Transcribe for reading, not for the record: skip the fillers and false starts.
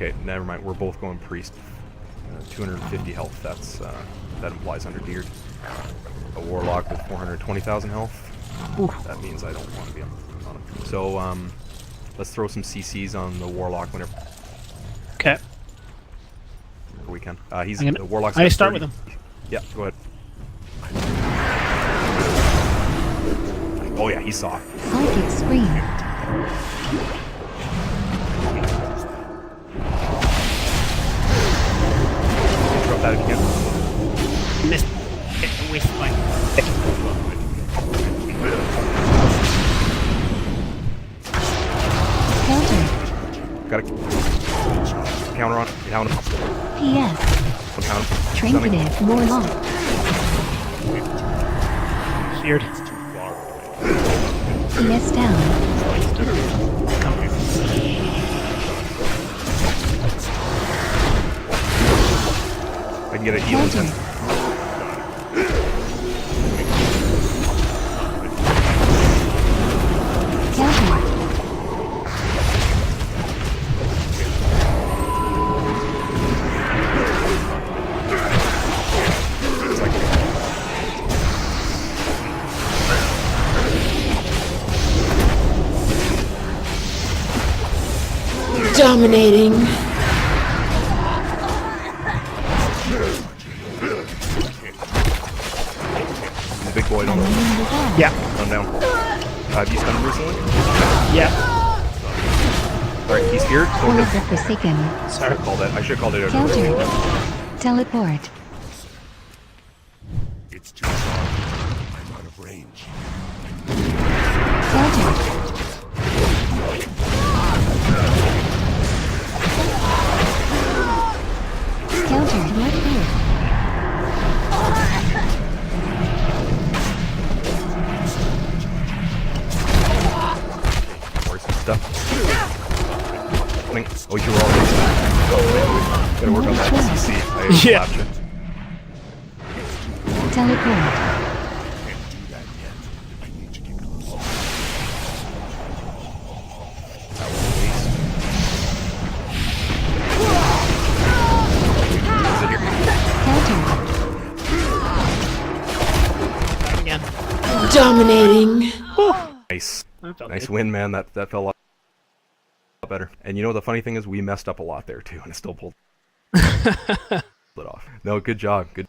Okay, never mind. We're both going priest. 250 health. That's that implies undergeared. A warlock with 420,000 health. Oof. That means I don't want to be on him. So let's throw some CCs on the warlock whenever Okay. we can. He's the warlock's. I start with him. Yeah, go ahead. Oh yeah, he saw. Psychic scream. Drop that again. Missed it with my. Counter. Got a counter on. Counter. PS. Trinketed. Warlock. Seared. PS down. I can get a healing. Counter. Counter. Dominating. The big boy, don't know. Yeah. Run down. Have you stunned recently? Yeah. Alright, he's here. Go Order ahead. Forsaken. Sorry. I should have called it out. Counter. Teleport. It's too far. I'm out of range. Counter. Counter. Right here. Or some stuff. Oh, you're all gotta work on that CC. Yeah. Slapped you. Teleport. Can't do that yet. I need to get closer. That was a waste. Sit here. Counter. Again. Dominating. Nice. That felt Nice good. win, man. That felt a lot better. And you know the funny thing is we messed up a lot there too, and it still pulled it off. No, good job. Good.